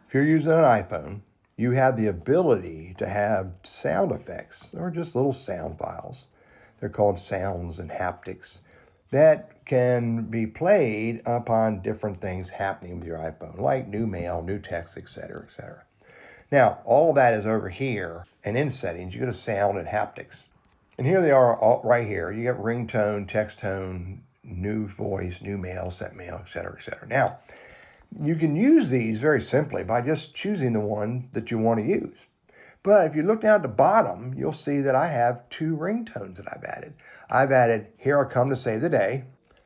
If you're using an iPhone, you have the ability to have sound effects or just little sound files. They're called sounds and haptics that can be played upon different things happening with your iPhone, like new mail, new text, etc., etc. Now, all of that is over here, and in settings, you go to sound and haptics. And here they are all right here. You got ringtone, text tone, new voice, new mail, sent mail, etc., etc. Now, you can use these very simply by just choosing the one that you want to use. But if you look down at the bottom, you'll see that I have 2 ringtones that I've added. I've added Here I Come to Save the Day,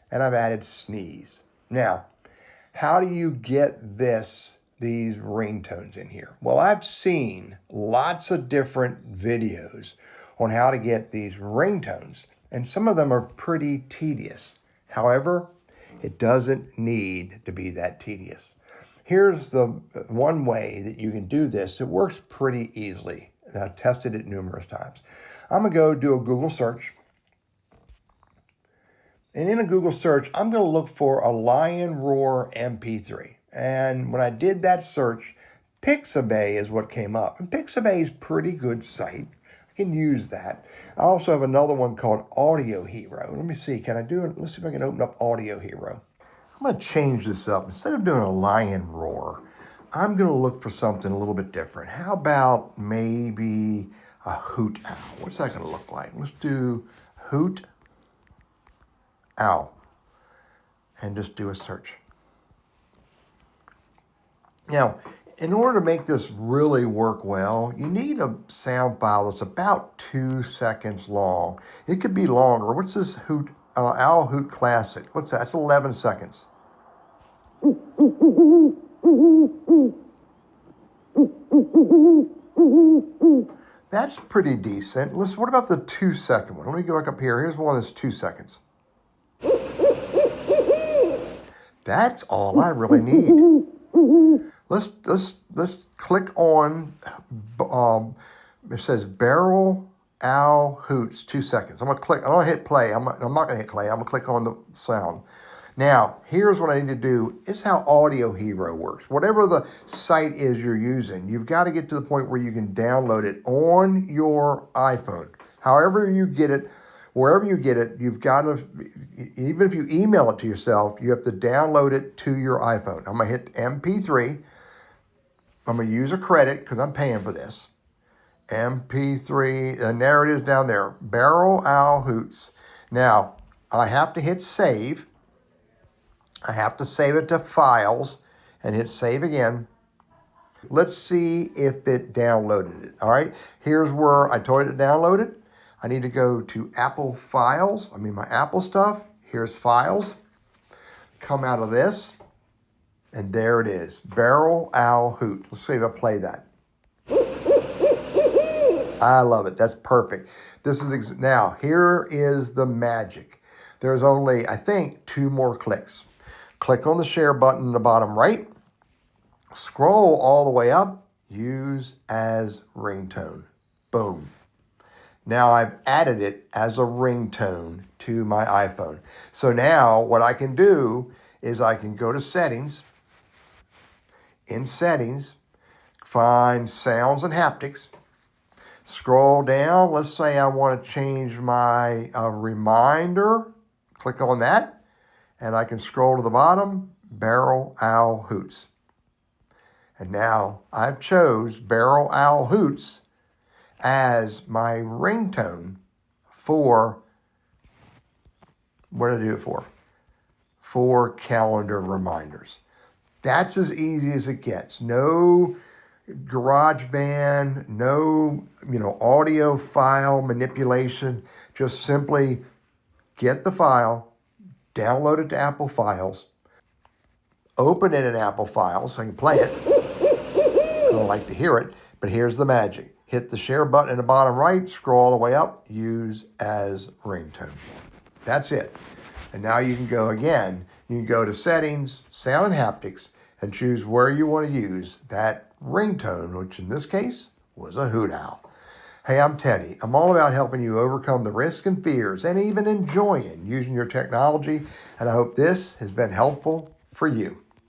and I've added Sneeze. Now, how do you get these ringtones in here? Well, I've seen lots of different videos on how to get these ringtones, and some of them are pretty tedious. However, it doesn't need to be that tedious. Here's the one way that you can do this. It works pretty easily. I've tested it numerous times. I'm going to go do a Google search. And in a Google search, I'm going to look for a lion roar MP3. And when I did that search, Pixabay is what came up. And Pixabay is a pretty good site. I can use that. I also have another one called Audio Hero. Let me see, can I do it? Let's see if I can open up Audio Hero. I'm going to change this up. Instead of doing a lion roar, I'm going to look for something a little bit different. How about maybe a hoot owl? What's that going to look like? Let's do hoot owl and just do a search. Now, in order to make this really work well, you need a sound file that's about 2 seconds long. It could be longer. What's this hoot owl hoot classic? What's that? That's 11 seconds. That's pretty decent. What about the 2-second one? Let me go back up here. Here's one that's 2 seconds. That's all I really need. Let's click on, it says barrel owl hoots, 2 seconds. I'm gonna hit play. I'm not gonna hit play. I'm gonna click on the sound. Now, here's what I need to do. It's how Audio Hero works. Whatever the site is you're using, you've got to get to the point where you can download it on your iPhone. However you get it, wherever you get it, you've got to, even if you email it to yourself, you have to download it to your iPhone. I'm going to hit MP3. I'm going to use a credit because I'm paying for this. MP3, and there it is down there. Barrel Owl Hoots. Now, I have to hit save. I have to save it to files and hit save again. Let's see if it downloaded it. All right, here's where I told it to download it. I need to go to Apple Files. My Apple stuff. Here's Files. Come out of this, and there it is. Barrel Owl Hoot. Let's see if I play that. I love it. That's perfect. Now, here is the magic. There's only, I think, 2 more clicks. Click on the share button in the bottom right. Scroll all the way up. Use as ringtone. Boom. Now I've added it as a ringtone to my iPhone. So now what I can do is I can go to settings. In settings, find sounds and haptics. Scroll down. Let's say I want to change my reminder. Click on that. And I can scroll to the bottom, Barrel Owl Hoots. And now I've chose Barrel Owl Hoots as my ringtone for, what did I do it for? For calendar reminders. That's as easy as it gets. No GarageBand, no audio file manipulation. Just simply get the file, download it to Apple Files, open it in Apple Files so I can play it. I don't like to hear it, but here's the magic. Hit the share button in the bottom right, scroll all the way up, use as ringtone. That's it. And now you can go again. You can go to settings, sound and haptics, and choose where you want to use that ringtone, which in this case was a hoot owl. Hey, I'm Teddy. I'm all about helping you overcome the risks and fears and even enjoying using your technology. And I hope this has been helpful for you.